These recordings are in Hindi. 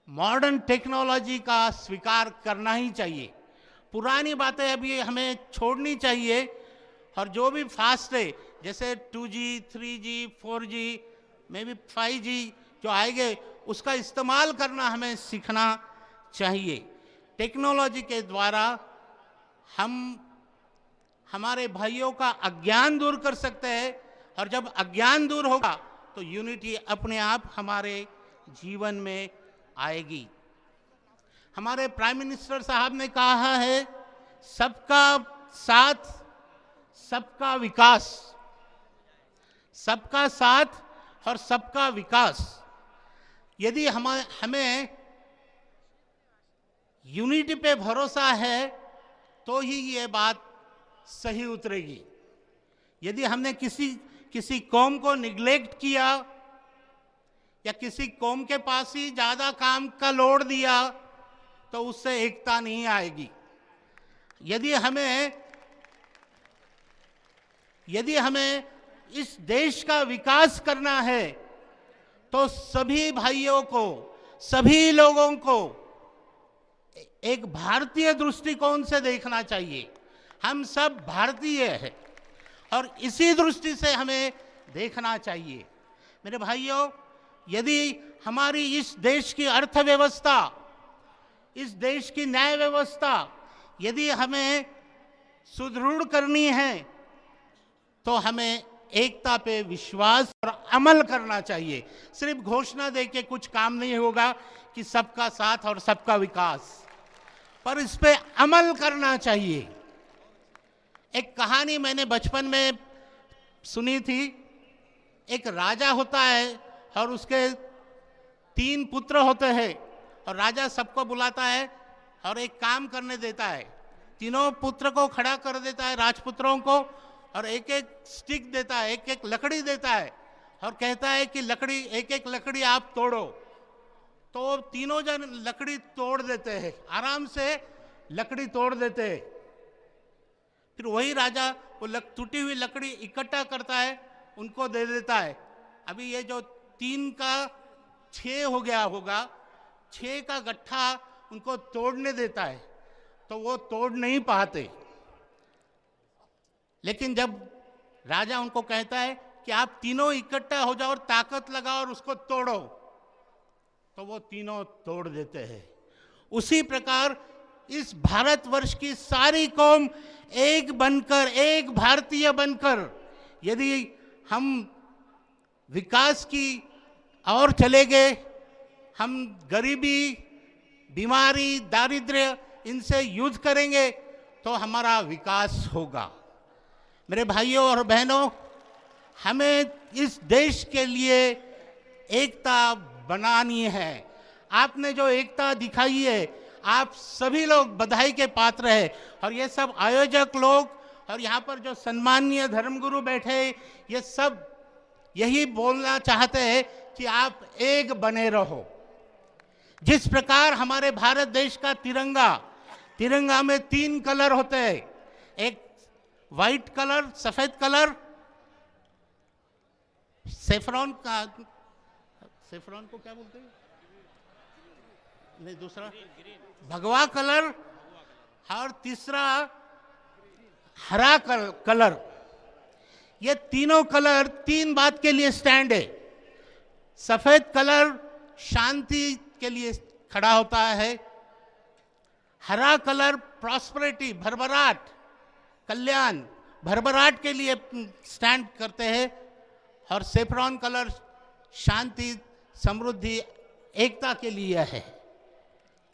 मॉडर्न टेक्नोलॉजी का स्वीकार करना ही चाहिए। पुरानी बातें अभी हमें छोड़नी चाहिए और जो भी फास्ट है, जैसे 2G, 3G, 4G, may be 5G जो आएंगे, उसका इस्तेमाल करना हमें सीखना चाहिए। टेक्नोलॉजी के द्वारा हम हमारे भाइयों का अज्ञान दूर कर सकते हैं, और जब अज्ञान दूर होगा तो यूनिटी अपने आप हमारे जीवन में आएगी। हमारे प्राइम मिनिस्टर साहब ने कहा है, सबका साथ सबका विकास, सबका साथ और सबका विकास। यदि हमें यूनिटी पे भरोसा है तो ही ये बात सही उतरेगी। यदि हमने किसी कौम को निग्लेक्ट किया या किसी कौम के पास ही ज्यादा काम का लोड दिया तो उससे एकता नहीं आएगी। यदि हमें इस देश का विकास करना है तो सभी भाइयों को, सभी लोगों को एक भारतीय दृष्टिकोण से देखना चाहिए। हम सब भारतीय हैं और इसी दृष्टि से हमें देखना चाहिए। मेरे भाइयों, यदि हमारी इस देश की अर्थव्यवस्था, इस देश की न्याय व्यवस्था यदि हमें सुदृढ़ करनी है तो हमें एकता पे विश्वास और अमल करना चाहिए। सिर्फ घोषणा दे के कुछ काम नहीं होगा कि सबका साथ और सबका विकास, पर इस पे अमल करना चाहिए। एक कहानी मैंने बचपन में सुनी थी। एक राजा होता है और उसके 3 पुत्र होते हैं, और राजा सबको बुलाता है और एक काम करने देता है। तीनों पुत्र को खड़ा कर देता है, राजपुत्रों को, और एक एक स्टिक देता है, एक एक लकड़ी देता है, और कहता है कि एक एक लकड़ी आप तोड़ो। तो तीनों जन लकड़ी तोड़ देते हैं, आराम से लकड़ी तोड़ देते हैं। फिर वही राजा वो टूटी हुई लकड़ी इकट्ठा करता है, उनको दे देता है। अभी ये जो 3 का 6 हो गया होगा, 6 का गट्ठा उनको तोड़ने देता है, तो वो तोड़ नहीं पाते। लेकिन जब राजा उनको कहता है कि आप तीनों इकट्ठा हो जाओ और ताकत लगाओ और उसको तोड़ो, तो वो तीनों तोड़ देते हैं। उसी प्रकार इस भारतवर्ष की सारी कौम एक बनकर, एक भारतीय बनकर, यदि हम विकास की ओर चले गए, हम गरीबी, बीमारी, दारिद्र्य इनसे युद्ध करेंगे तो हमारा विकास होगा। मेरे भाइयों और बहनों, हमें इस देश के लिए एकता बनानी है। आपने जो एकता दिखाई है, आप सभी लोग बधाई के पात्र हैं। और ये सब आयोजक लोग और यहाँ पर जो सम्मानीय धर्मगुरु बैठे, ये सब यही बोलना चाहते हैं कि आप एक बने रहो। जिस प्रकार हमारे भारत देश का तिरंगा में 3 कलर होते हैं, एक व्हाइट कलर, सफेद कलर, सेफ्रॉन को क्या बोलते हैं, नहीं दूसरा भगवा कलर, और तीसरा हरा कलर। ये तीनों कलर 3 बात के लिए स्टैंड है। सफेद कलर शांति के लिए खड़ा होता है, हरा कलर प्रॉस्पेरिटी, भरभराट, कल्याण, भरभराट के लिए स्टैंड करते हैं, और सेफ्रॉन कलर शांति, समृद्धि, एकता के लिए है।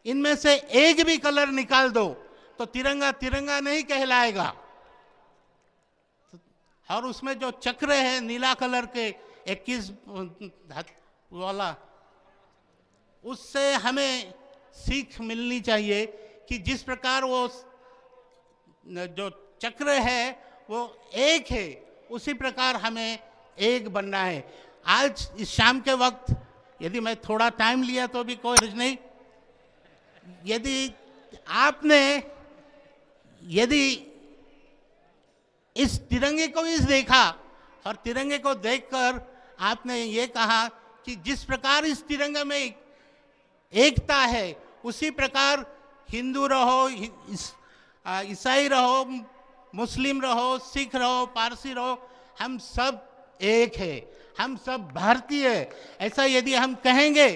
इनमें से एक भी कलर निकाल दो तो तिरंगा नहीं कहलाएगा। और उसमें जो चक्र है नीला कलर के 21 वाला, उससे हमें सीख मिलनी चाहिए कि जिस प्रकार वो जो चक्र है वो एक है, उसी प्रकार हमें एक बनना है। आज इस शाम के वक्त यदि मैं थोड़ा टाइम लिया तो भी कोई हर्ज नहीं। यदि इस तिरंगे को भी देखा और तिरंगे को देखकर आपने ये कहा कि जिस प्रकार इस तिरंगे में एकता है, उसी प्रकार हिंदू रहो, ईसाई रहो, मुस्लिम रहो, सिख रहो, पारसी रहो, हम सब एक है, हम सब भारतीय है। ऐसा यदि हम कहेंगे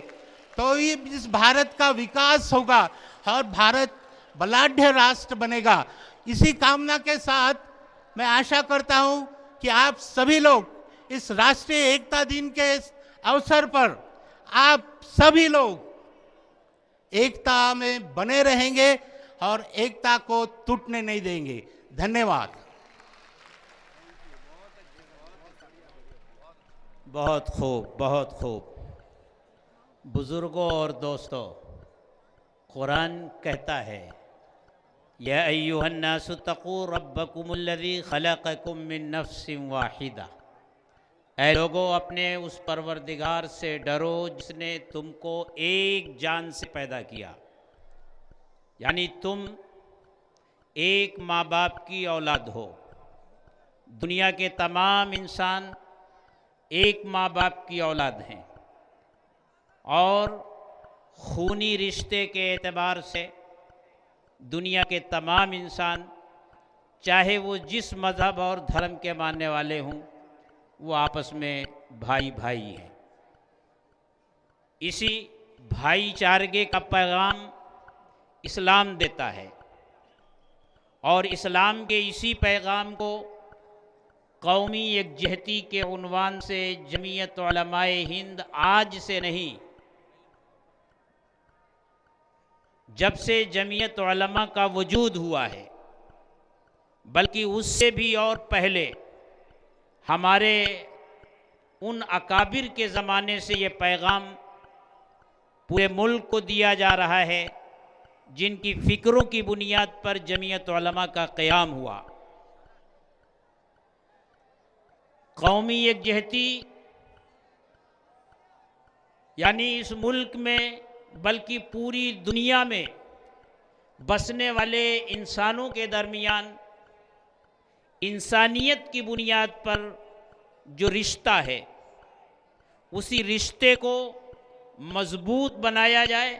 तो ही इस भारत का विकास होगा और भारत बलाढ्य राष्ट्र बनेगा। इसी कामना के साथ मैं आशा करता हूं कि आप सभी लोग इस राष्ट्रीय एकता दिन के अवसर पर आप सभी लोग एकता में बने रहेंगे और एकता को टूटने नहीं देंगे। धन्यवाद। बहुत खूब, बहुत खूब। बुजुर्गों और दोस्तों, कुरान कहता है, या अय्युहन्नासु तक़ू रब्बकुमुल्लज़ी खलक़कुम मिन नफ्सिन वाहिदा। ऐ लोगों, अपने उस परवरदिगार से डरो जिसने तुमको एक जान से पैदा किया। यानी तुम एक माँ बाप की औलाद हो। दुनिया के तमाम इंसान एक माँ बाप की औलाद हैं और खूनी रिश्ते के एतबार से दुनिया के तमाम इंसान, चाहे वो जिस मज़हब और धर्म के मानने वाले हों, वो आपस में भाई भाई हैं। इसी भाईचारे का पैगाम इस्लाम देता है और इस्लाम के इसी पैगाम को कौमी यकजहती के उन्वान से जमीयत उलमाए हिंद आज से नहीं, जब से जमीयत उलमा का वजूद हुआ है, बल्कि उससे भी और पहले हमारे उन अकाबिर के ज़माने से ये पैगाम पूरे मुल्क को दिया जा रहा है, जिनकी फ़िक्रों की बुनियाद पर जमीयत उलमा का क़याम हुआ। कौमी यकजहती यानी इस मुल्क में बल्कि पूरी दुनिया में बसने वाले इंसानों के दरमियान इंसानियत की बुनियाद पर जो रिश्ता है, उसी रिश्ते को मजबूत बनाया जाए,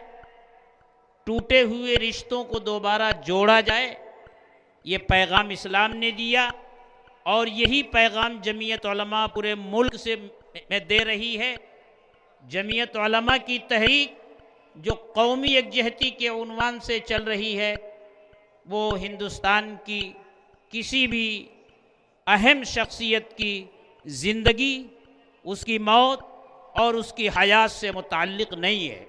टूटे हुए रिश्तों को दोबारा जोड़ा जाए, ये पैगाम इस्लाम ने दिया और यही पैगाम जमीयत उलमा पूरे मुल्क से में दे रही है। जमीयत उलमा की तहरीक जो कौमी यकजहती के उन्वान से चल रही है, वो हिंदुस्तान की किसी भी अहम शख्सियत की ज़िंदगी, उसकी मौत और उसकी हयात से मुताल्लिक़ नहीं है।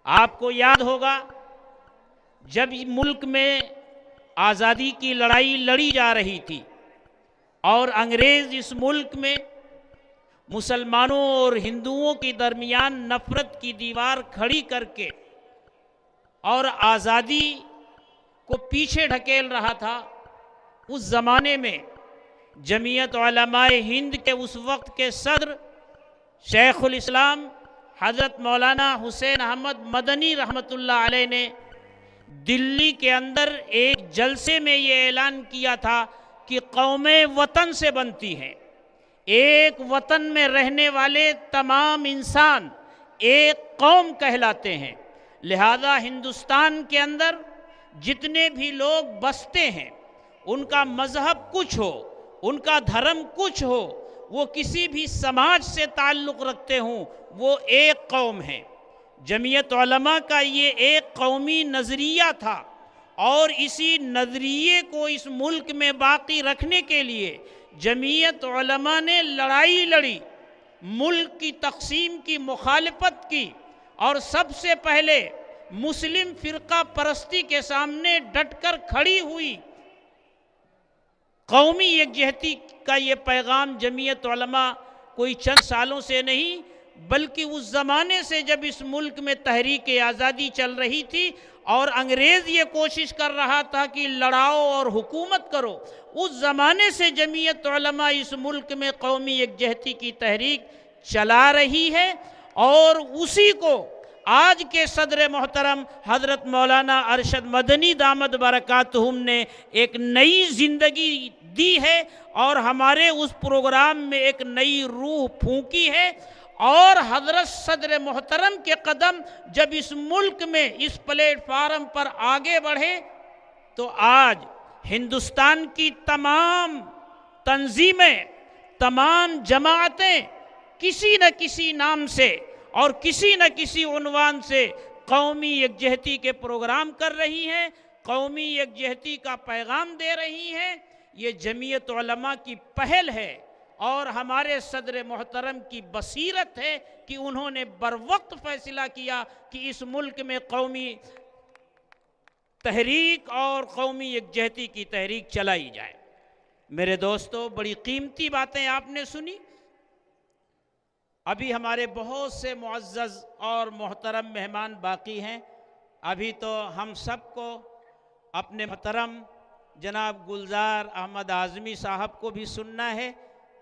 आपको याद होगा, जब मुल्क में आज़ादी की लड़ाई लड़ी जा रही थी और अंग्रेज़ इस मुल्क में मुसलमानों और हिंदुओं के दरमियान नफ़रत की दीवार खड़ी करके और आज़ादी को पीछे ढकेल रहा था, उस ज़माने में जमीयत उलमाए हिंद के उस वक्त के सदर शेखुल इस्लाम हज़रत मौलाना हुसैन अहमद मदनी रहमतुल्लाह अलैह ने दिल्ली के अंदर एक जलसे में ये ऐलान किया था कि कौमें वतन से बनती हैं, एक वतन में रहने वाले तमाम इंसान एक कौम कहलाते हैं। लिहाजा हिंदुस्तान के अंदर जितने भी लोग बसते हैं, उनका मज़हब कुछ हो, उनका धर्म कुछ हो, वो किसी भी समाज से ताल्लुक़ रखते हों, वो एक कौम है। जमीयत उलमा का ये एक कौमी नज़रिया था और इसी नज़रिए को इस मुल्क में बाकी रखने के लिए जमीयत उलमा ने लड़ाई लड़ी, मुल्क की तक़सीम की मुखालफत की और सबसे पहले मुस्लिम फ़िरका परस्ती के सामने डटकर खड़ी हुई। कौमी यकजहती का ये पैगाम जमीयत उलमा कोई चंद सालों से नहीं, बल्कि उस ज़माने से जब इस मुल्क में तहरीक आज़ादी चल रही थी और अंग्रेज़ ये कोशिश कर रहा था कि लड़ाओ और हुकूमत करो, उस ज़माने से जमीयत उलमा इस मुल्क में कौमी यकजहती की तहरीक चला रही है और उसी को आज के सदर मोहतरम हज़रत मौलाना अरशद मदनी दामद बरकातहुम ने एक नई ज़िंदगी दी है और हमारे उस प्रोग्राम में एक नई रूह फूंकी है और हजरत सदर मोहतरम के कदम जब इस मुल्क में इस प्लेटफार्म पर आगे बढ़े तो आज हिंदुस्तान की तमाम तंजीमें, तमाम जमातें किसी न किसी नाम से और किसी न किसी उन्वान से कौमी यकजहती के प्रोग्राम कर रही हैं, कौमी यकजहती का पैगाम दे रही हैं। ये जमीयत उलमा की पहल है और हमारे सदर मोहतरम की बसीरत है कि उन्होंने बरवक्त फैसला किया कि इस मुल्क में कौमी तहरीक और कौमी यकजहती की तहरीक चलाई जाए। मेरे दोस्तों, बड़ी कीमती बातें आपने सुनी। अभी हमारे बहुत से मुअज़्ज़ज़ और मोहतरम मेहमान बाकी हैं। अभी तो हम सबको अपने मोहतरम जनाब गुलजार अहमद आज़मी साहब को भी सुनना है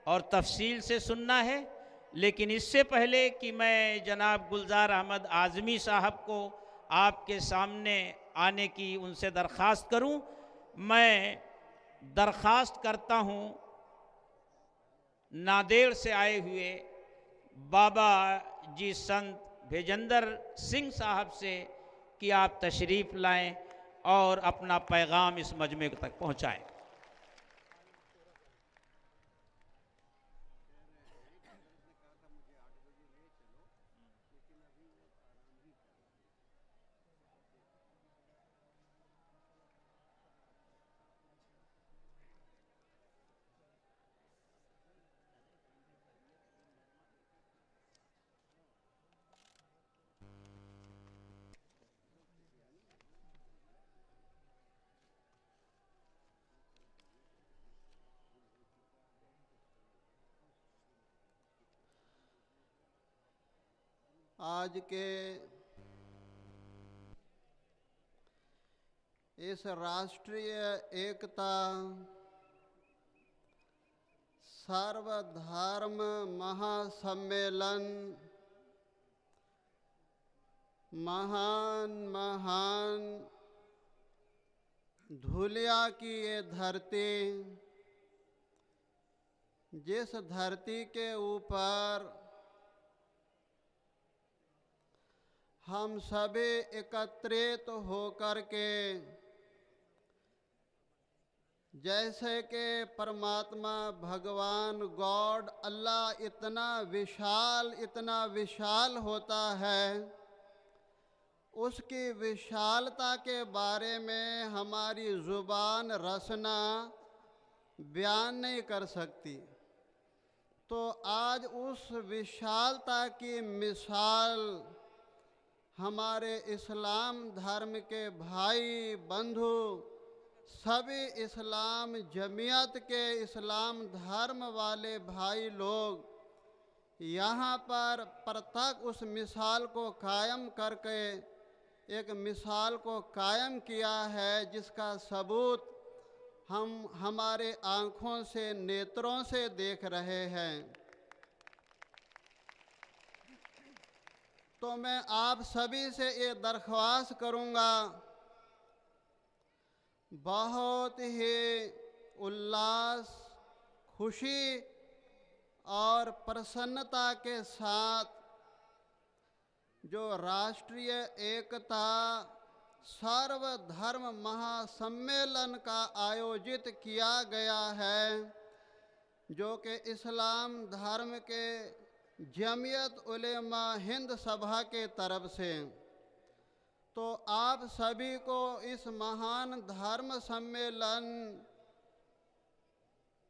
और तफसील से सुनना है, लेकिन इससे पहले कि मैं जनाब गुलजार अहमद आज़मी साहब को आपके सामने आने की उनसे दरख्वास्त करूं, मैं दरख्वास्त करता हूं नांदेड़ से आए हुए बाबा जी संत भेजेंद्र सिंह साहब से कि आप तशरीफ़ लाएं और अपना पैगाम इस मजमे तक पहुंचाएं। आज के इस राष्ट्रीय एकता सर्वधर्म महासम्मेलन महान धुलिया की ये धरती, जिस धरती के ऊपर हम सभी एकत्रित होकर के जैसे कि परमात्मा भगवान गॉड अल्लाह इतना विशाल होता है, उसकी विशालता के बारे में हमारी ज़ुबान रसना बयान नहीं कर सकती। तो आज उस विशालता की मिसाल हमारे इस्लाम धर्म के भाई बंधु, सभी इस्लाम जमीयत के इस्लाम धर्म वाले भाई लोग यहाँ पर प्रत्यक्ष उस मिसाल को कायम करके एक मिसाल को कायम किया है, जिसका सबूत हम हमारे आँखों से नेत्रों से देख रहे हैं। तो मैं आप सभी से ये दरख्वास्त करूँगा, बहुत ही उल्लास, खुशी और प्रसन्नता के साथ जो राष्ट्रीय एकता सर्वधर्म महासम्मेलन का आयोजित किया गया है, जो कि इस्लाम धर्म के जमीयत उलेमा हिंद सभा के तरफ से, तो आप सभी को इस महान धर्म सम्मेलन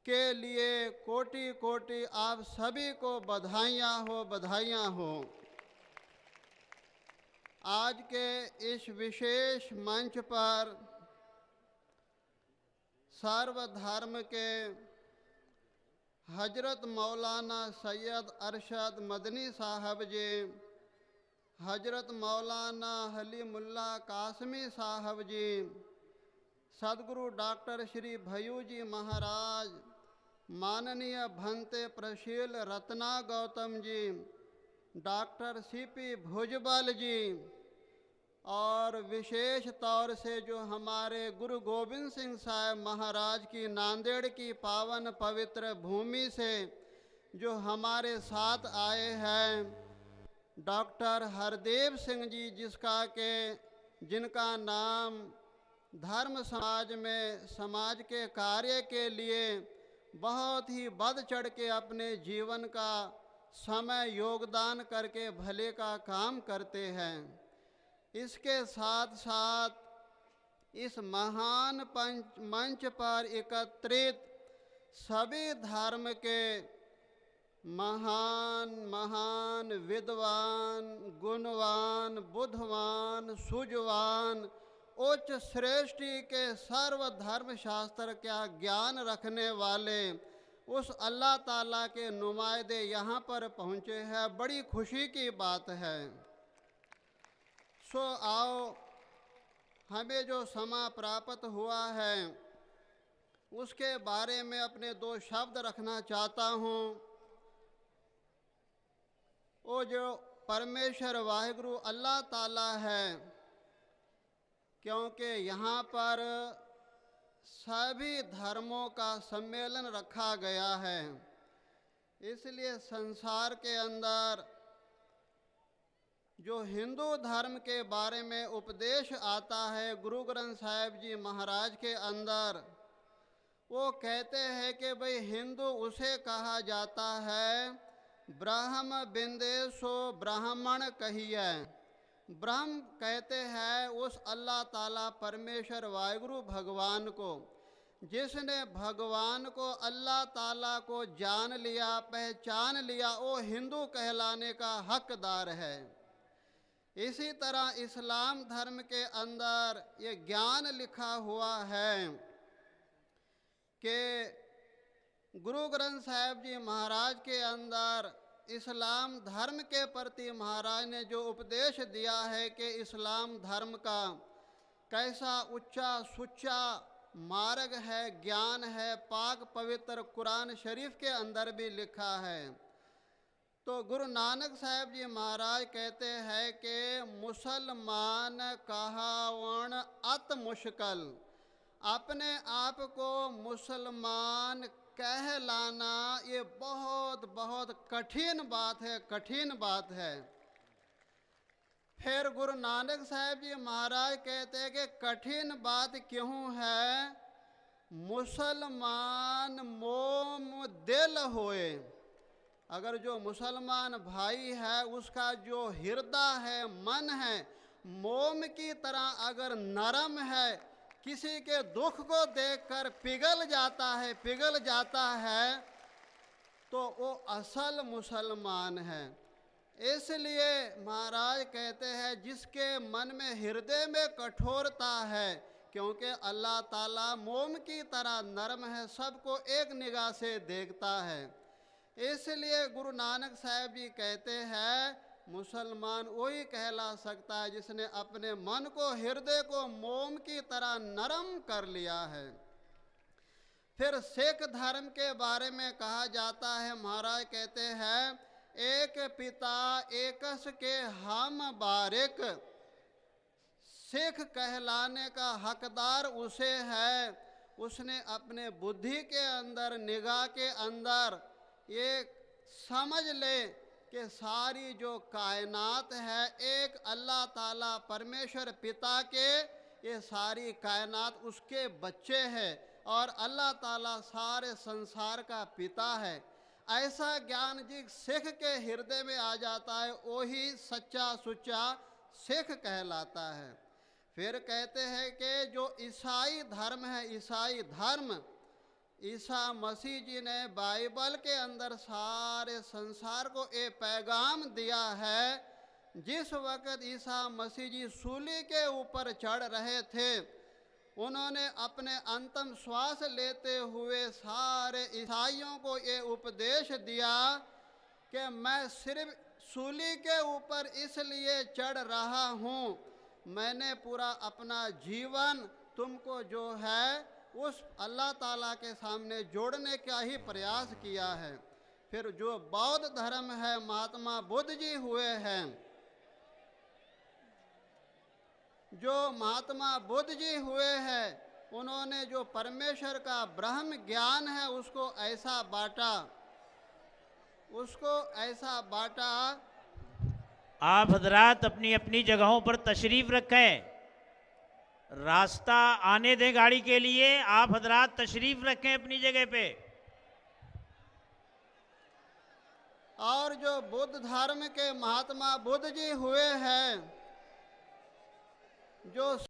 के लिए कोटि कोटि आप सभी को बधाइयाँ हो, बधाइयाँ हो। आज के इस विशेष मंच पर सर्वधर्म के हजरत मौलाना सैयद अरशद मदनी साहब जी, हजरत मौलाना हलीमुल्ला कासमी साहब जी, सदगुरु डॉक्टर श्री भय्यू जी महाराज, माननीय भंते प्रशील रत्ना गौतम जी, डॉक्टर सीपी भुजबल जी, और विशेष तौर से जो हमारे गुरु गोविंद सिंह साहब महाराज की नांदेड़ की पावन पवित्र भूमि से जो हमारे साथ आए हैं, डॉक्टर हरदेव सिंह जी, जिनका नाम धर्म समाज में समाज के कार्य के लिए बहुत ही बढ़ चढ़ के अपने जीवन का समय योगदान करके भले का काम करते हैं। इसके साथ साथ इस महान मंच पर एकत्रित सभी धर्म के महान विद्वान, गुणवान, बुद्धवान, सुजवान, उच्च श्रेष्ठी के सर्व धर्म शास्त्र का ज्ञान रखने वाले उस अल्लाह ताला के नुमाइंदे यहाँ पर पहुँचे हैं। बड़ी खुशी की बात है। सो आओ, हमें जो समय प्राप्त हुआ है उसके बारे में अपने दो शब्द रखना चाहता हूँ। वो जो परमेश्वर वाहिगुरु अल्लाह ताला है, क्योंकि यहाँ पर सभी धर्मों का सम्मेलन रखा गया है, इसलिए संसार के अंदर जो हिंदू धर्म के बारे में उपदेश आता है गुरु ग्रंथ साहिब जी महाराज के अंदर, वो कहते हैं कि भाई हिंदू उसे कहा जाता है ब्रह्म बिंदेशो ब्राह्मण कहिए। ब्रह्म कहते हैं उस अल्लाह ताला परमेश्वर वाहिगुरु भगवान को, जिसने भगवान को अल्लाह ताला को जान लिया, पहचान लिया, वो हिंदू कहलाने का हकदार है। इसी तरह इस्लाम धर्म के अंदर ये ज्ञान लिखा हुआ है कि गुरु ग्रंथ साहिब जी महाराज के अंदर इस्लाम धर्म के प्रति महाराज ने जो उपदेश दिया है कि इस्लाम धर्म का कैसा उच्चा सुच्चा मार्ग है, ज्ञान है, पाक पवित्र कुरान शरीफ के अंदर भी लिखा है। तो गुरु नानक साहिब जी महाराज कहते हैं कि मुसलमान कहावण अत मुश्किल, अपने आप को मुसलमान कहलाना ये बहुत बहुत कठिन बात है, कठिन बात है। फिर गुरु नानक साहिब जी महाराज कहते हैं कि कठिन बात क्यों है? मुसलमान मोम दिल होए। अगर जो मुसलमान भाई है उसका जो हृदय है, मन है, मोम की तरह अगर नरम है, किसी के दुख को देखकर पिघल जाता है, तो वो असल मुसलमान है। इसलिए महाराज कहते हैं जिसके मन में हृदय में कठोरता है, क्योंकि अल्लाह ताला मोम की तरह नरम है, सबको एक निगाह से देखता है। इसलिए गुरु नानक साहिब जी कहते हैं मुसलमान वही कहला सकता है जिसने अपने मन को, हृदय को मोम की तरह नरम कर लिया है। फिर सिख धर्म के बारे में कहा जाता है, महाराज कहते हैं एक पिता एकस के हम बारिक, सिख कहलाने का हकदार उसे है, उसने अपने बुद्धि के अंदर, निगाह के अंदर ये समझ ले कि सारी जो कायनात है एक अल्लाह ताला परमेश्वर पिता के, ये सारी कायनात उसके बच्चे हैं और अल्लाह ताला सारे संसार का पिता है। ऐसा ज्ञान जिस सिख के हृदय में आ जाता है वही सच्चा सुच्चा सिख कहलाता है। फिर कहते हैं कि जो ईसाई धर्म है, ईसाई धर्म, ईसा मसीह जी ने बाइबल के अंदर सारे संसार को एक पैगाम दिया है। जिस वक़्त ईसा मसीह जी सूली के ऊपर चढ़ रहे थे, उन्होंने अपने अंतिम श्वास लेते हुए सारे ईसाइयों को ये उपदेश दिया कि मैं सिर्फ सूली के ऊपर इसलिए चढ़ रहा हूँ, मैंने पूरा अपना जीवन तुमको जो है उस अल्लाह ताला के सामने जोड़ने का ही प्रयास किया है। फिर जो बौद्ध धर्म है, महात्मा बुद्ध जी हुए हैं, जो महात्मा बुद्ध जी हुए हैं, उन्होंने जो परमेश्वर का ब्रह्म ज्ञान है उसको ऐसा बांटा उसको ऐसा बांटा। आप हजरात अपनी अपनी जगहों पर तशरीफ रखें, रास्ता आने दें गाड़ी के लिए। आप हजरात तशरीफ रखें अपनी जगह पे। और जो बुद्ध धर्म के महात्मा बुद्ध जी हुए हैं, जो